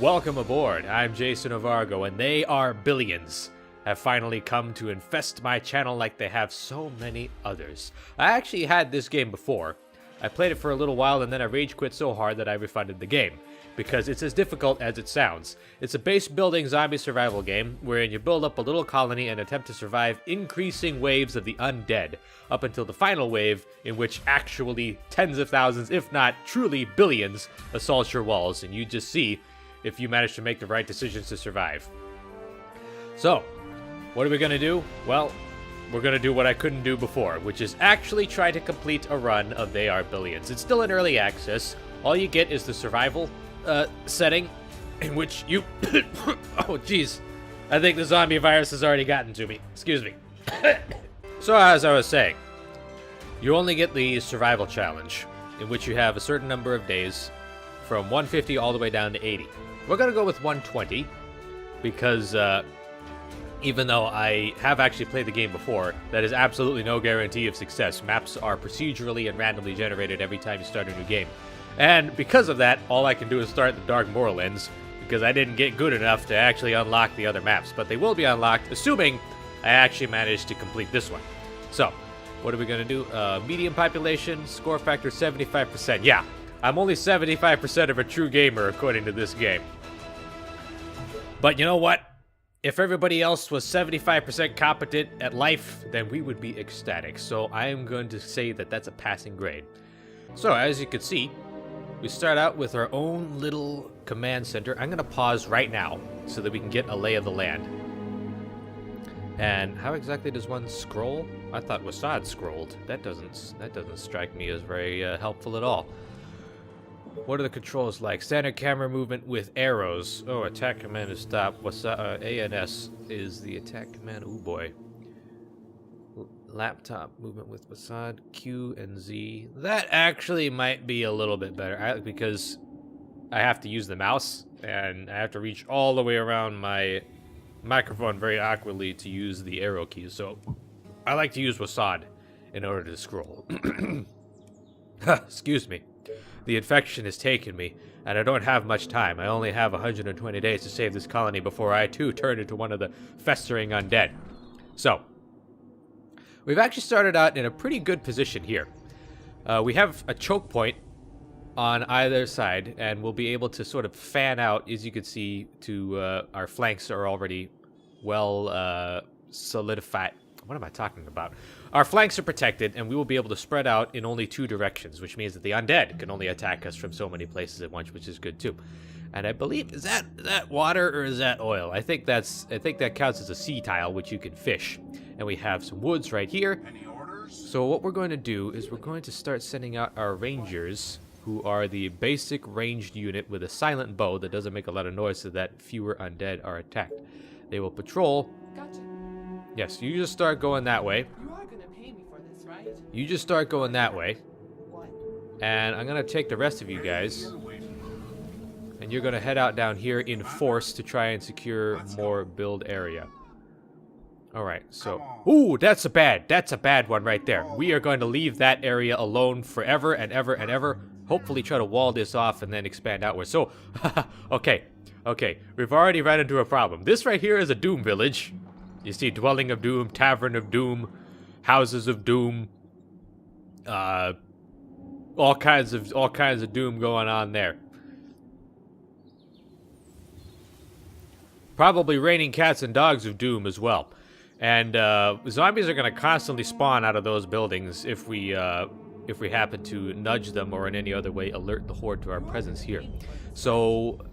Welcome aboard, I'm JasonOfArgo, and they are billions. Have finally come to infest my channel like they have so many others. I actually had this game before. I played it for a little while and then I rage quit so hard that I refunded the game, because it's as difficult as it sounds. It's a base building zombie survival game, wherein you build up a little colony and attempt to survive increasing waves of the undead, up until the final wave, in which actually tens of thousands, if not truly billions, assault your walls, and you just see if you manage to make the right decisions to survive. So, what are we gonna do? Well, we're gonna do what I couldn't do before, which is actually try to complete a run of They Are Billions. It's still in early access. All you get is the survival setting, in which you... oh, jeez. I think the zombie virus has already gotten to me. Excuse me. So, as I was saying, you only get the survival challenge, in which you have a certain number of days, from 150 all the way down to 80. We're gonna go with 120, because even though I have actually played the game before, that is absolutely no guarantee of success. Maps are procedurally and randomly generated every time you start a new game. And because of that, all I can do is start the Dark Moorlands, because I didn't get good enough to actually unlock the other maps. But they will be unlocked, assuming I actually manage to complete this one. So, what are we gonna do? Medium population, score factor 75%. Yeah, I'm only 75% of a true gamer according to this game. But you know what? If everybody else was 75% competent at life, then we would be ecstatic. So I am going to say that that's a passing grade. So as you can see, we start out with our own little command center. I'm going to pause right now so that we can get a lay of the land. And how exactly does one scroll? I thought Wasad scrolled. That doesn't strike me as very helpful at all. What are the controls like? Standard camera movement with arrows. Oh, attack command is stop. What's A and S is the attack command. Oh boy. Laptop movement with Wasad, Q and Z. That actually might be a little bit better because I have to use the mouse and I have to reach all the way around my microphone very awkwardly to use the arrow keys. So I like to use Wasad in order to scroll. Excuse me. The infection has taken me, and I don't have much time. I only have 120 days to save this colony before I, too, turn into one of the festering undead. So, we've actually started out in a pretty good position here. We have a choke point on either side, and we'll be able to sort of fan out, as you can see, to our flanks are already well solidified. What am I talking about? Our flanks are protected, and we will be able to spread out in only two directions, which means that the undead can only attack us from so many places at once, which is good too. And I believe, is that water or is that oil? I think that counts as a sea tile, which you can fish. And we have some woods right here. Any orders? So what we're going to do is we're going to start sending out our rangers, who are the basic ranged unit with a silent bow that doesn't make a lot of noise so that fewer undead are attacked. They will patrol. Gotcha. Yes, you just start going that way. You are gonna pay me for this, right? You just start going that way. What? And I'm gonna take the rest of you guys. And you're gonna head out down here in force to try and secure more build area. Alright, so... Ooh, that's a bad one right there. We are going to leave that area alone forever and ever and ever. Hopefully try to wall this off and then expand outwards. So, okay. We've already run into a problem. This right here is a Doom village. You see Dwelling of Doom, Tavern of Doom, Houses of Doom, all kinds of Doom going on there. Probably raining cats and dogs of Doom as well. And zombies are going to constantly spawn out of those buildings if we happen to nudge them or in any other way alert the horde to our presence here. So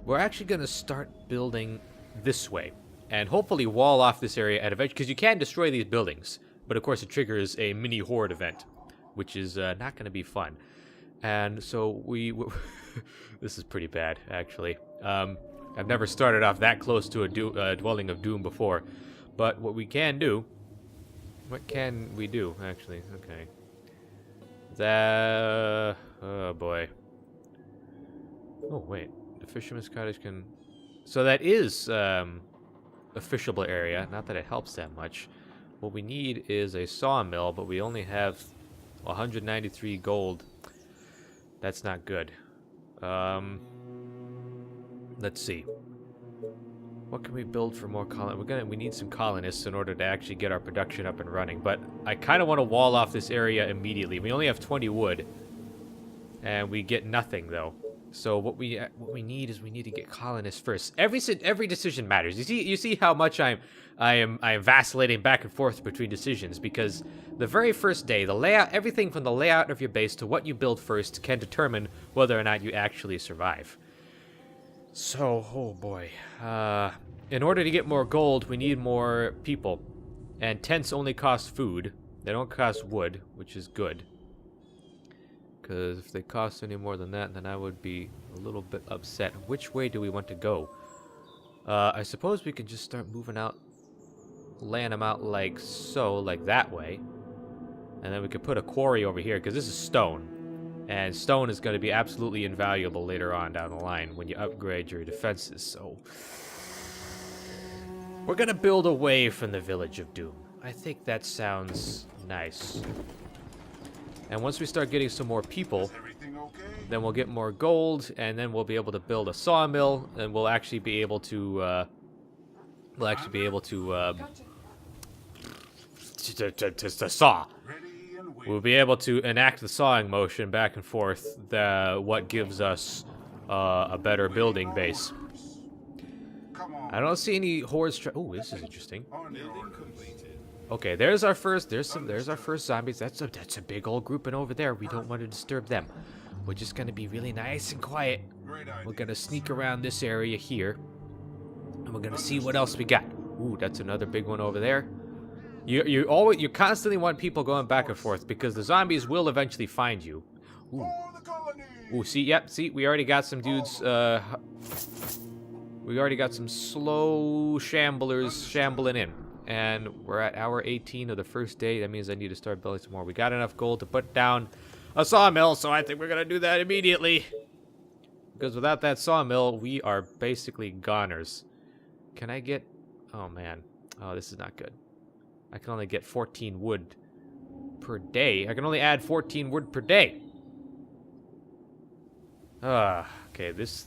we're actually going to start building this way. And hopefully wall off this area at eventually, because you can destroy these buildings. But of course it triggers a mini horde event, which is not going to be fun. And so this is pretty bad, actually. I've never started off that close to a Dwelling of Doom before. But what can we do, actually? Okay. Oh boy. Oh wait, the Fisherman's Cottage can... So that is, a fishable area, not that it helps that much. What we need is a sawmill, but we only have 193 gold. That's not good. Let's see. What can we build for more we need some colonists in order to actually get our production up and running. But I kind of want to wall off this area immediately. We only have 20 wood, and we get nothing though. So what we need is we need to get colonists first. Every decision matters. You see how much I am vacillating back and forth between decisions, because the very first day, the layout, everything from the layout of your base to what you build first can determine whether or not you actually survive. So, oh boy. In order to get more gold, we need more people. And tents only cost food. They don't cost wood, which is good. Because if they cost any more than that, then I would be a little bit upset. Which way do we want to go? I suppose we can just start moving out, laying them out like so, like that way. And then we could put a quarry over here, because this is stone. And stone is going to be absolutely invaluable later on down the line when you upgrade your defenses. So we're going to build away from the Village of Doom. I think that sounds nice. And once we start getting some more people, then we'll get more gold, and then we'll be able to build a sawmill, and we'll actually be able to to saw. We'll be able to enact the sawing motion back and forth, what gives us a better building base. I don't see any hordes. Oh, this is interesting. Okay, there's our first. There's our first zombies. That's a big old grouping over there. We don't want to disturb them. We're just gonna be really nice and quiet. We're gonna sneak around this area here, and we're gonna see what else we got. Ooh, that's another big one over there. You constantly want people going back and forth, because the zombies will eventually find you. Ooh. Ooh, see, we already got some dudes. We already got some slow shamblers shambling in. And we're at hour 18 of the first day. That means I need to start building some more. We got enough gold to put down a sawmill, so I think we're going to do that immediately. Because without that sawmill, we are basically goners. Can I get... Oh, man. Oh, this is not good. I can only get 14 wood per day. I can only add 14 wood per day. Okay, this...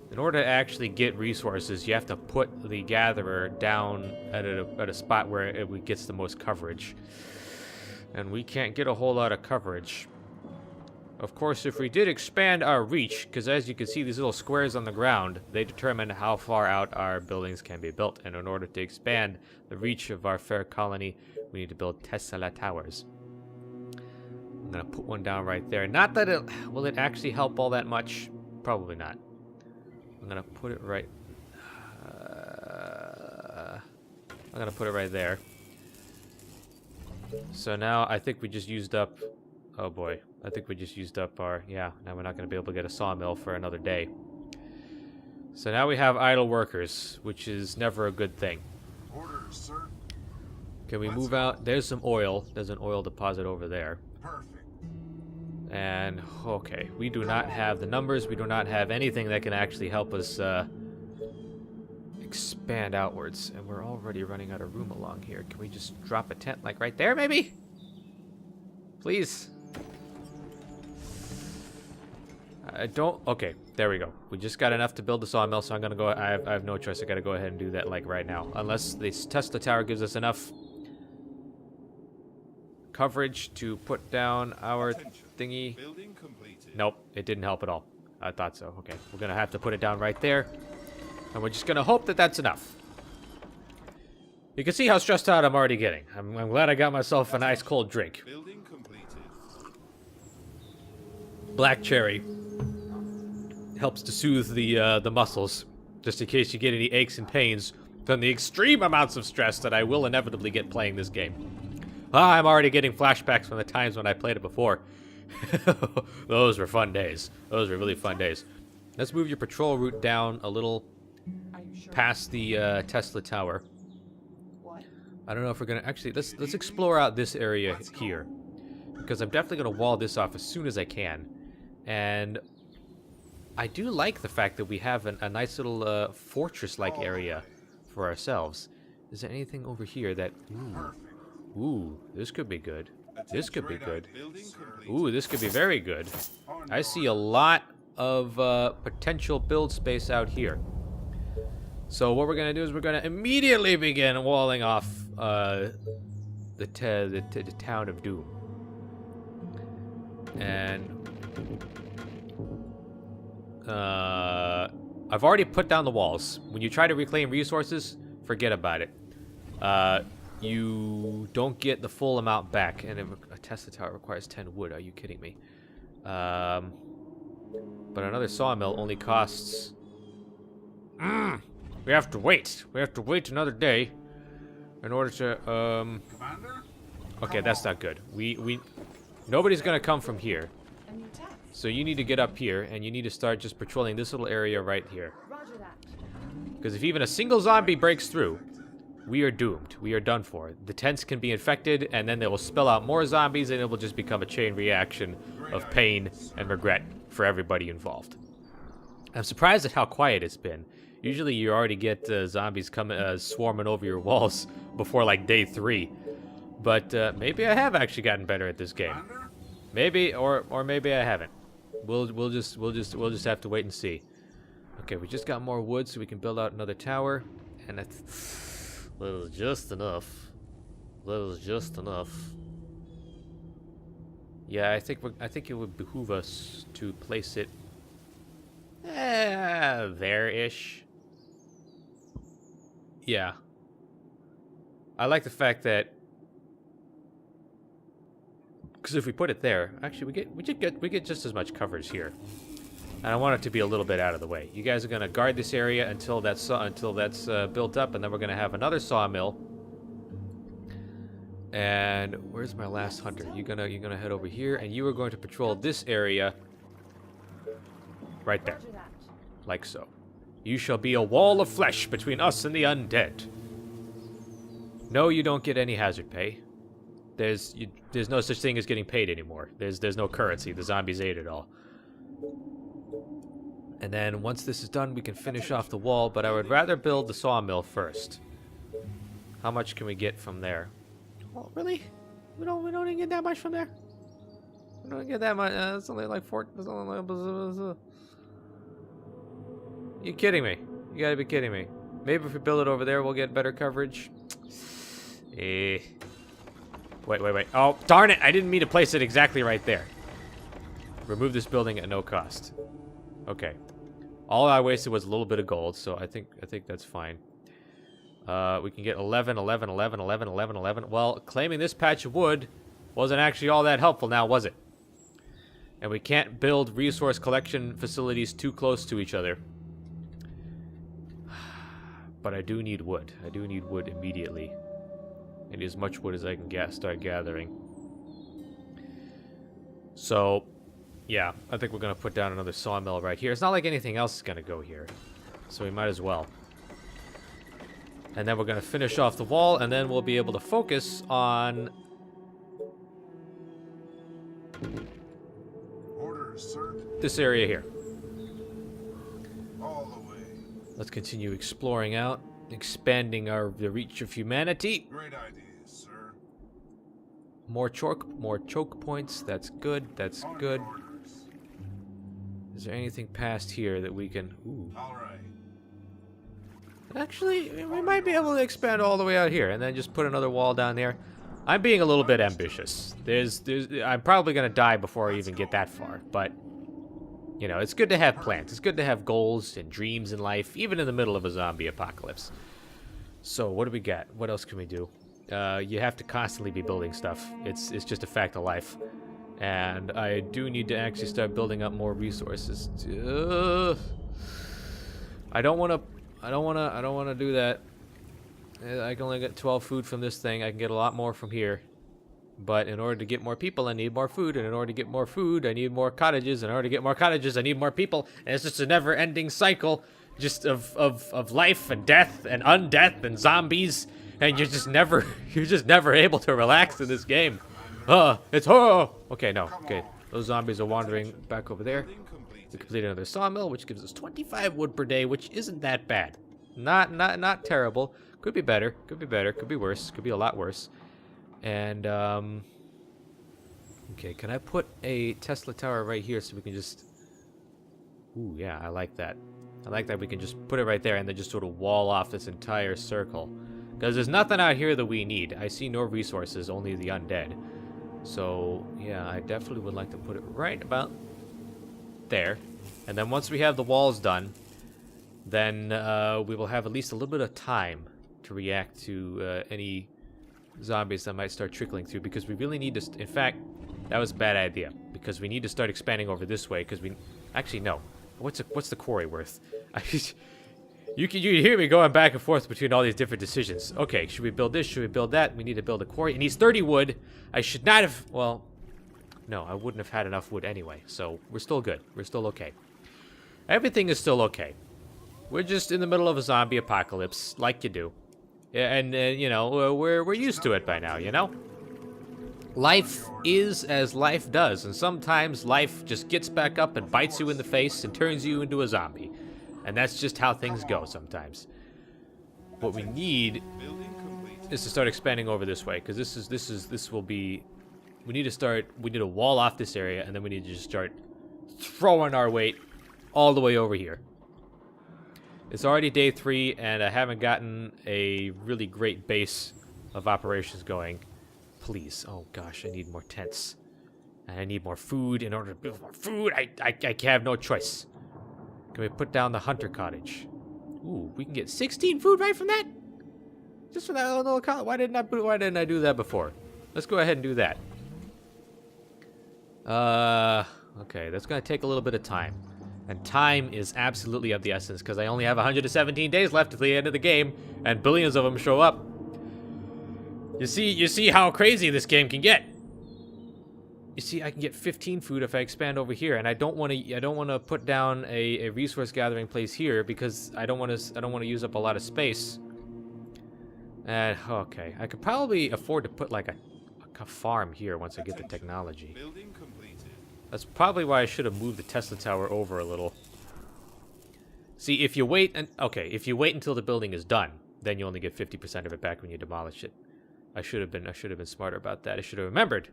In order to actually get resources, you have to put the gatherer down at a spot where it gets the most coverage. And we can't get a whole lot of coverage. Of course, if we did expand our reach, because as you can see, these little squares on the ground, they determine how far out our buildings can be built. And in order to expand the reach of our fair colony, we need to build Tesla towers. I'm going to put one down right there. Not that will it actually help all that much? Probably not. I'm going to put it right... I'm going to put it right there. So now I think we just used up... Oh boy, I think we just used up our... Yeah, now we're not going to be able to get a sawmill for another day. So now we have idle workers, which is never a good thing. Orders, sir. Can we move out? There's some oil. There's an oil deposit over there. Perfect. And, okay, we do not have the numbers. We do not have anything that can actually help us expand outwards. And we're already running out of room along here. Can we just drop a tent, like, right there, maybe? Please. I don't... Okay, there we go. We just got enough to build the sawmill, so I'm going to go... I have no choice. I got to go ahead and do that, like, right now. Unless this Tesla tower gives us enough coverage to put down our thingy. Nope, it didn't help at all. I thought so. Okay, we're going to have to put it down right there. And we're just going to hope that that's enough. You can see how stressed out I'm already getting. I'm glad I got myself a nice cold drink. Black cherry helps to soothe the muscles, just in case you get any aches and pains from the extreme amounts of stress that I will inevitably get playing this game. I'm already getting flashbacks from the times when I played it before. Those were fun days. Those were really fun days. Let's move your patrol route down a little past the Tesla tower. What? I don't know if we're gonna actually let's explore out this area here, because I'm definitely gonna wall this off as soon as I can. And I do like the fact that we have a nice little fortress-like area for ourselves. Is there anything over here that... Ooh, this could be good. This could be good. Ooh, this could be very good. I see a lot of potential build space out here. So what we're going to do is we're going to immediately begin walling off the town of Doom. And I've already put down the walls. When you try to reclaim resources, forget about it. You don't get the full amount back, and a Tesla tower requires 10 wood. Are you kidding me? But another sawmill only costs... We have to wait. We have to wait another day in order to... Okay, that's not good. Nobody's gonna come from here. So you need to get up here, and you need to start just patrolling this little area right here. Because if even a single zombie breaks through, we are doomed. We are done for. The tents can be infected, and then they will spill out more zombies, and it will just become a chain reaction of pain and regret for everybody involved. I'm surprised at how quiet it's been. Usually you already get zombies coming swarming over your walls before like day 3. But maybe I have actually gotten better at this game. Maybe or maybe I haven't. We'll just have to wait and see. Okay, we just got more wood so we can build out another tower, and that's little just enough. Little just enough. Yeah, I think it would behoove us to place it there-ish. Yeah. I like the fact that, because if we put it there, actually we get just as much coverage here. And I want it to be a little bit out of the way. You guys are gonna guard this area until that's built up, and then we're gonna have another sawmill. And where's my last hunter? You're gonna head over here, and you are going to patrol this area right there, like so. You shall be a wall of flesh between us and the undead. No, you don't get any hazard pay. There's no such thing as getting paid anymore. There's no currency. The zombies ate it all. And then once this is done, we can finish off the wall, but I would rather build the sawmill first. How much can we get from there? Oh, really? We don't even get that much from there? We don't get that much. It's only like 4. It's only like... You kidding me? You gotta be kidding me. Maybe if we build it over there, we'll get better coverage. Wait. Oh, darn it! I didn't mean to place it exactly right there. Remove this building at no cost. Okay. All I wasted was a little bit of gold, so I think that's fine. We can get 11. Well, claiming this patch of wood wasn't actually all that helpful now, was it? And we can't build resource collection facilities too close to each other. But I do need wood. I do need wood immediately. I need as much wood as I can start gathering. So, yeah, I think we're going to put down another sawmill right here. It's not like anything else is going to go here. So we might as well. And then we're going to finish off the wall, and then we'll be able to focus on... Orders, sir. This area here. All the way. Let's continue exploring out, expanding the reach of humanity. Great ideas, sir. More choke points. That's good. That's good. Orders. Is there anything past here that we can... Ooh. All right. Actually, we might be able to expand all the way out here and then just put another wall down there. I'm being a little bit ambitious. I'm probably going to die before I even get that far, but... You know, it's good to have plans. It's good to have goals and dreams in life, even in the middle of a zombie apocalypse. So, what do we got? What else can we do? You have to constantly be building stuff. It's just a fact of life. And I do need to actually start building up more resources. I don't want to do that. I can only get 12 food from this thing. I can get a lot more from here. But in order to get more people, I need more food. And in order to get more food, I need more cottages. And in order to get more cottages, I need more people. And it's just a never-ending cycle just of life and death and undeath and zombies. And you're just never able to relax in this game. Okay, no. Okay, those zombies are wandering back over there. We completed another sawmill, which gives us 25 wood per day, which isn't that bad. Not terrible. Could be better. Could be better. Could be worse. Could be a lot worse. And, okay, can I put a Tesla tower right here so we can just Ooh, yeah, I like that. I like that we can just put it right there and then just sort of wall off this entire circle. Because there's nothing out here that we need. I see no resources, only the undead. So, yeah, I definitely would like to put it right about there. And then once we have the walls done, then we will have at least a little bit of time to react to any zombies that might start trickling through. Because we really need to... In fact, that was a bad idea. Because we need to start expanding over this way. Because we... Actually, no. What's the quarry worth? You hear me going back and forth between all these different decisions. Okay, should we build this? Should we build that? We need to build a quarry. It needs 30 wood. I should not have... Well, no, I wouldn't have had enough wood anyway. So we're still good. We're still okay. Everything is still okay. We're just in the middle of a zombie apocalypse, like you do. Yeah, and, you know, we're used to it by now, you know? Life is as life does, and sometimes life just gets back up and bites you in the face and turns you into a zombie. And that's just how things go sometimes. What we need is to start expanding over this way, because this will be... We need to wall off this area, and then we need to just start throwing our weight all the way over here. It's already day 3, and I haven't gotten a really great base of operations going. Please, oh gosh, I need more tents. And I need more food. In order to build more food, I have no choice. Can we put down the hunter cottage? Ooh, we can get 16 food right from that? Just from that little cottage? Why didn't I do that before? Let's go ahead and do that. Okay, that's gonna take a little bit of time. And time is absolutely of the essence, because I only have 117 days left to the end of the game, and billions of them show up. You see how crazy this game can get. You see, I can get 15 food if I expand over here, and I don't want to put down a resource gathering place here because I don't want to use up a lot of space. And okay, I could probably afford to put like a farm here once I get the technology. That's probably why I should have moved the Tesla tower over a little. See, if you wait until the building is done, then you only get 50% of it back when you demolish it. I should have been smarter about that. I should have remembered.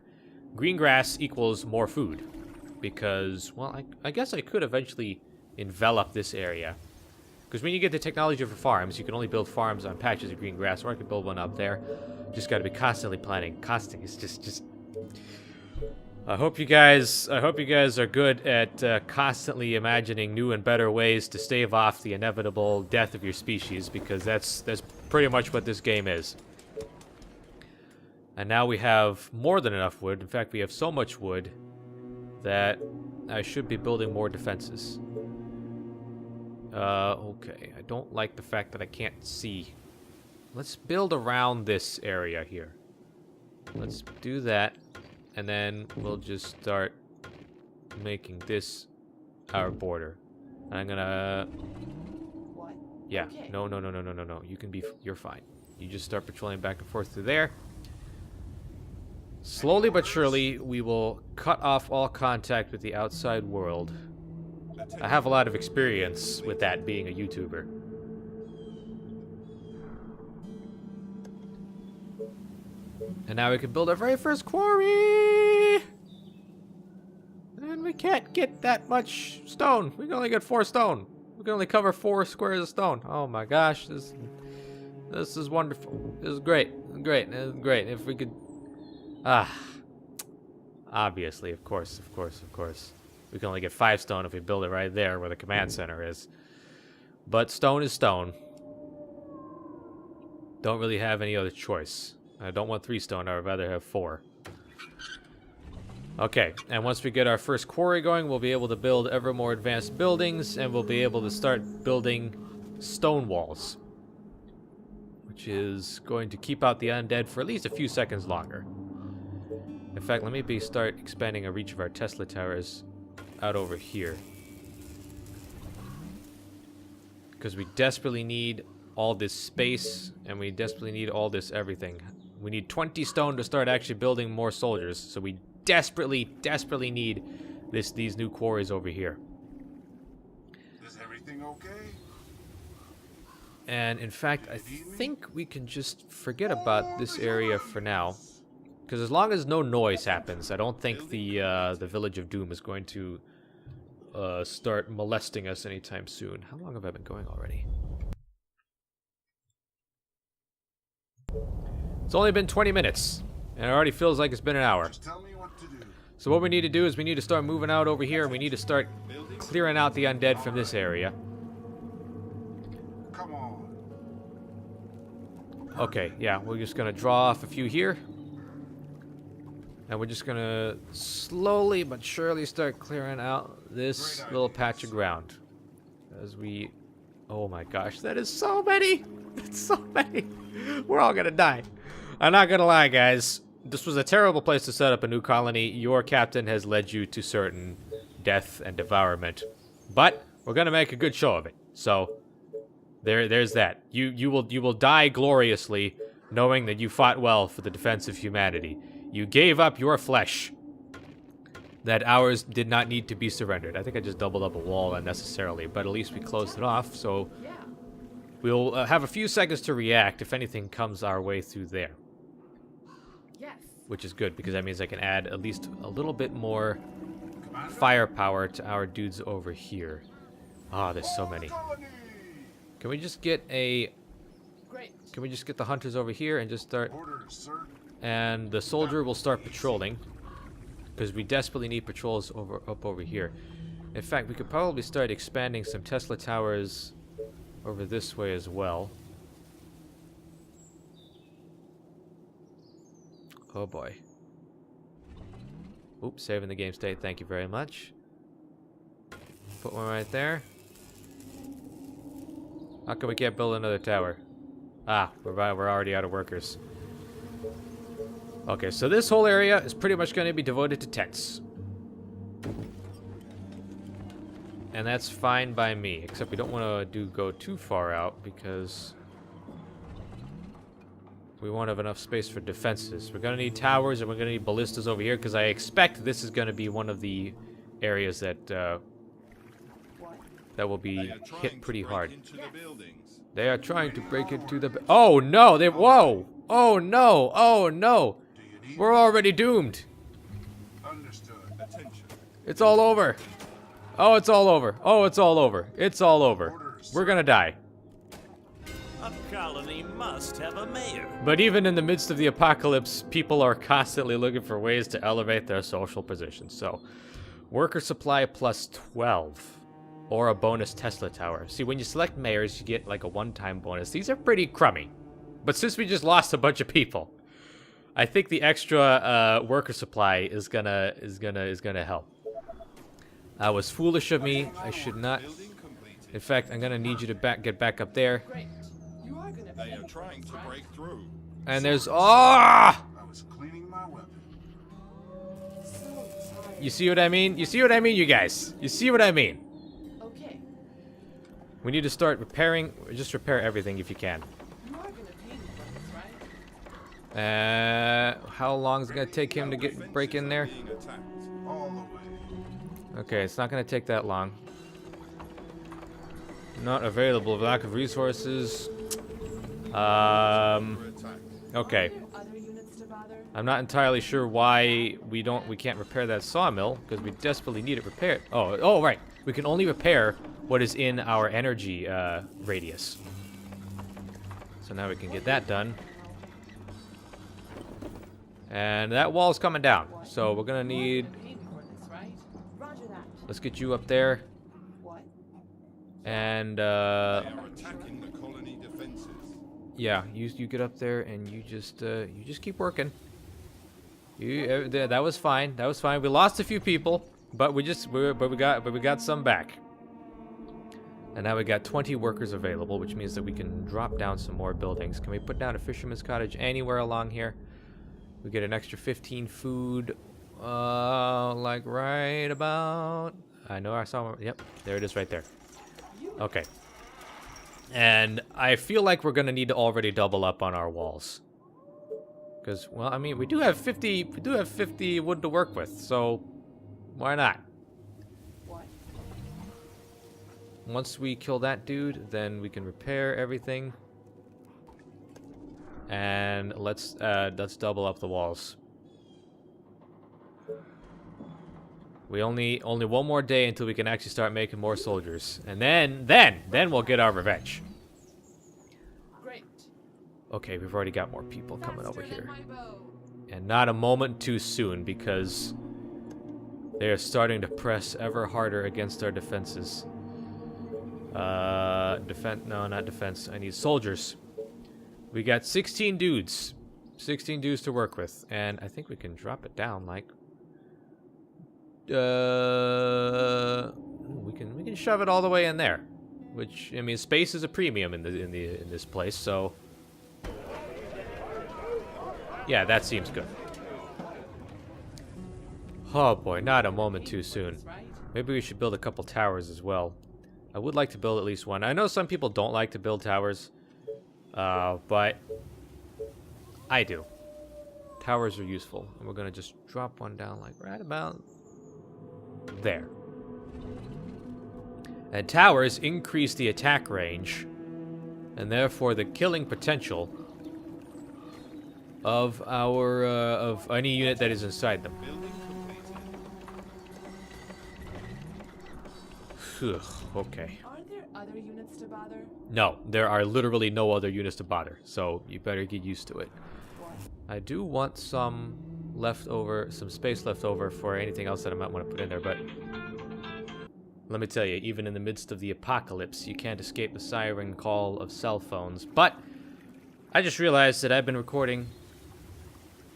Green grass equals more food. Because, well, I guess I could eventually envelop this area. Because when you get the technology for farms, you can only build farms on patches of green grass, or I could build one up there. Just got to be constantly planning. It's just. I hope you guys are good at constantly imagining new and better ways to stave off the inevitable death of your species, because that's pretty much what this game is. And now we have more than enough wood. In fact, we have so much wood that I should be building more defenses. Okay. I don't like the fact that I can't see. Let's build around this area here. Let's do that. And then we'll just start making this our border. And I'm gonna... What? Yeah. Okay. No. You're fine. You just start patrolling back and forth through there. Slowly but surely, we will cut off all contact with the outside world. I have a lot of experience with that, being a YouTuber. And now we can build our very first quarry! And we can't get that much stone. We can only get 4 stone. We can only cover 4 squares of stone. Oh my gosh, this is wonderful. This is great. Great. This is great. If we could... Obviously, of course. We can only get 5 stone if we build it right there where the command center is. But stone is stone. Don't really have any other choice. I don't want 3 stone, I would rather have 4. Okay, and once we get our first quarry going, we'll be able to build ever more advanced buildings, and we'll be able to start building stone walls. Which is going to keep out the undead for at least a few seconds longer. In fact, let me start expanding our reach of our Tesla towers out over here. Because we desperately need all this space, and we desperately need all this everything. We need 20 stone to start actually building more soldiers, so we desperately need these new quarries over here. Is everything okay? And in fact, I think we can just forget about this area for now. Because as long as no noise happens, I don't think the Village of Doom is going to start molesting us anytime soon. How long have I been going already? It's only been 20 minutes, and it already feels like it's been an hour. Just tell me what to do. So what we need to do is we need to start moving out over here, and we need to start clearing out the undead from this area. Come on. Okay, yeah, we're just gonna draw off a few here. And we're just gonna slowly but surely start clearing out this little patch of ground. As we... Oh my gosh, that is so many! That's so many! We're all gonna die. I'm not gonna lie, guys. This was a terrible place to set up a new colony. Your captain has led you to certain death and devourment. But we're gonna make a good show of it. So there's that. You will die gloriously, knowing that you fought well for the defense of humanity. You gave up your flesh. That ours did not need to be surrendered. I think I just doubled up a wall unnecessarily, but at least we closed it off. So Yeah. we'll have a few seconds to react if anything comes our way through there. Yes. Which is good, because that means I can add at least a little bit more firepower to our dudes over here. Ah, there's so many. Colony! Can we just get a... Great. Can we just get the hunters over here and just start... Orders, sir. And the soldier will start patrolling, because we desperately need patrols up over here. In fact, we could probably start expanding some Tesla towers over this way as well. Oh boy. Oops, saving the game state. Thank you very much. Put one right there. How come we can't build another tower? Ah, we're already out of workers. Okay, so this whole area is pretty much going to be devoted to tents. And that's fine by me, except we don't want to go too far out because we won't have enough space for defenses. We're going to need towers and we're going to need ballistas over here because I expect this is going to be one of the areas that that will be hit pretty hard. They are trying to break into the... Oh no! Whoa! Oh no! Oh no! We're already doomed. Understood. Attention. It's all over. Oh, it's all over. Oh, it's all over. It's all over. We're gonna die. A colony must have a mayor. But even in the midst of the apocalypse, people are constantly looking for ways to elevate their social position. So, worker supply plus 12. Or a bonus Tesla tower. See, when you select mayors, you get like a one-time bonus. These are pretty crummy. But since we just lost a bunch of people, I think the extra worker supply is gonna help. That was foolish of me. I should not. In fact, I'm gonna need you to get back up there. Great. You are gonna They are trying to break through. And there's I was cleaning my weapon. You see what I mean? You see what I mean, you guys? You see what I mean? Okay. We need to start repairing. Just repair everything if you can. You are gonna pay me for this, right? How long is it gonna take him to break in there? Being attacked. All the way. Okay, it's not gonna take that long. Not available. Lack of resources. Under attack. Okay. Are there other units to bother? I'm not entirely sure why we can't repair that sawmill because we desperately need it repaired. Oh, right. We can only repair what is in our energy radius. So now we can get that done. And that wall's coming down. So we're gonna need. Pay me for this, right? Roger that. Let's get you up there. What? And They are attacking the colony defenses. yeah, you get up there and you just keep working. That was fine. That was fine. We lost a few people, but we got some back. And now we got 20 workers available, which means that we can drop down some more buildings. Can we put down a fisherman's cottage anywhere along here? We get an extra 15 food, like right about. I know I saw one. Yep, there it is right there. Okay. And I feel like we're gonna need to already double up on our walls. Because, well, I mean, we do have 50 wood to work with, so why not? What? Once we kill that dude, then we can repair everything. And let's double up the walls. We only one more day until we can actually start making more soldiers. And then we'll get our revenge. Great. Okay, we've already got more people coming over Faster than here. my bow. And not a moment too soon, because they are starting to press ever harder against our defenses. No, not defense. I need soldiers. We got 16 dudes. 16 dudes to work with. And I think we can drop it down, like... we can shove it all the way in there. Which, I mean, space is a premium in this place, so... Yeah, that seems good. Oh boy, not a moment too soon. Maybe we should build a couple towers as well. I would like to build at least one. I know some people don't like to build towers, but I do. Towers are useful, and we're gonna just drop one down like right about there. And towers increase the attack range, and therefore the killing potential of our of any unit that is inside them. Ugh, okay. Are there other units to bother? No, there are literally no other units to bother, so you better get used to it. I do want some space left over for anything else that I might want to put in there, but let me tell you, even in the midst of the apocalypse, you can't escape the siren call of cell phones. But I just realized that I've been recording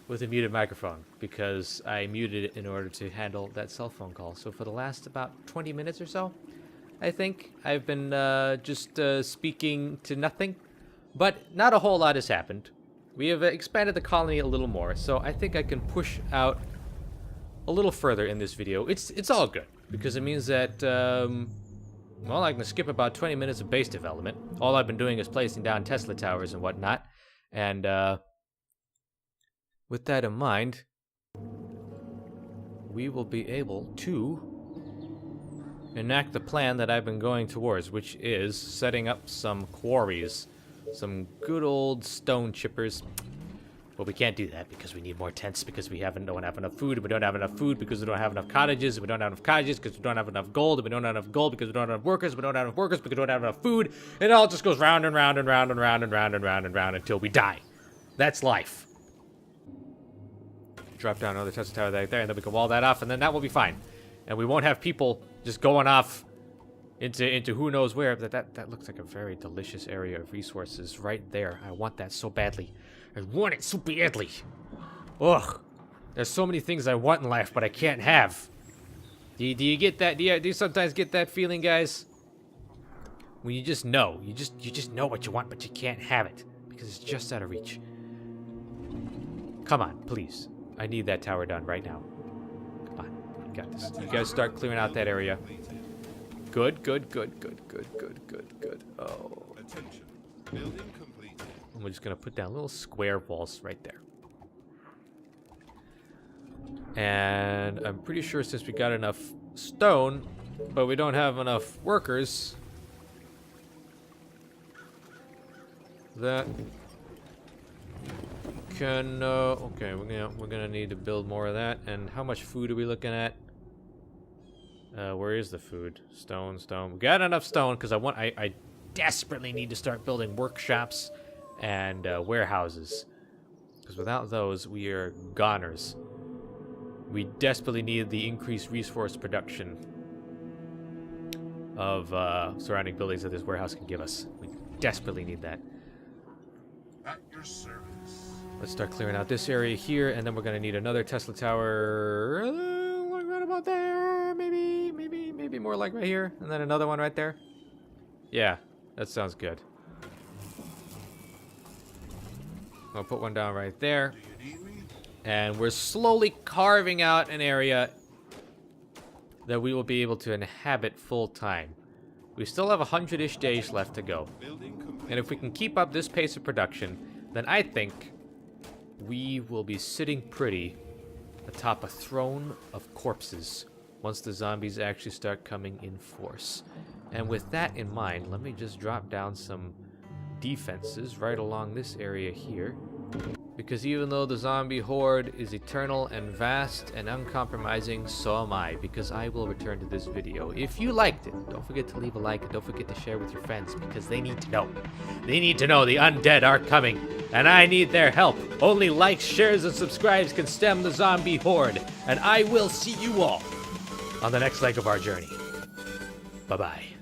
with a muted microphone because I muted it in order to handle that cell phone call. So for the last about 20 minutes or so, I think I've been just speaking to nothing. But not a whole lot has happened. We have expanded the colony a little more, so I think I can push out a little further in this video. It's all good, because it means that, well, I can skip about 20 minutes of base development. All I've been doing is placing down Tesla towers and whatnot, and with that in mind, we will be able to enact the plan that I've been going towards, which is setting up some quarries. Some good old stone chippers. But we can't do that because we need more tents, because we don't have enough food, and we don't have enough food because we don't have enough cottages, and we don't have enough cottages because we don't have enough gold, and we don't have enough gold because we don't have enough workers, we don't have enough workers because we don't have enough food, and it all just goes round and round and round and round and round and round and round until we die. That's life. Drop down another Tesla tower right there, and then we can wall that off, and then that will be fine. And we won't have people just going off into who knows where. That looks like a very delicious area of resources right there. I want that so badly. I want it so badly. Ugh. There's so many things I want in life, but I can't have. Do you get that? Do you sometimes get that feeling, guys? When you just know. You just know what you want, but you can't have it. Because it's just out of reach. Come on, please. I need that tower done right now. Come on. We got this. You guys start clearing out that area. Good. Oh. Attention. Building complete. And we're just gonna put down little square walls right there. And I'm pretty sure since we got enough stone, but we don't have enough workers, that can, okay, we're gonna need to build more of that. And how much food are we looking at? Where is the food? Stone. We got enough stone because I desperately need to start building workshops and warehouses. Because without those, we are goners. We desperately need the increased resource production of surrounding buildings that this warehouse can give us. We desperately need that. At your service. Let's start clearing out this area here, and then we're gonna need another Tesla tower, like right about there, maybe more like right here, and then another one right there. Yeah, that sounds good. I'll put one down right there, Do you need me? and we're slowly carving out an area that we will be able to inhabit full time. We still have 100-ish days left to go, Building complete. and if we can keep up this pace of production, then I think we will be sitting pretty atop a throne of corpses once the zombies actually start coming in force. And with that in mind, let me just drop down some defenses right along this area here. Because even though the zombie horde is eternal and vast and uncompromising, so am I, because I will return to this video. If you liked it, don't forget to leave a like and don't forget to share with your friends, because they need to know. They need to know the undead are coming, and I need their help. Only likes, shares, and subscribes can stem the zombie horde, and I will see you all on the next leg of our journey. Bye-bye.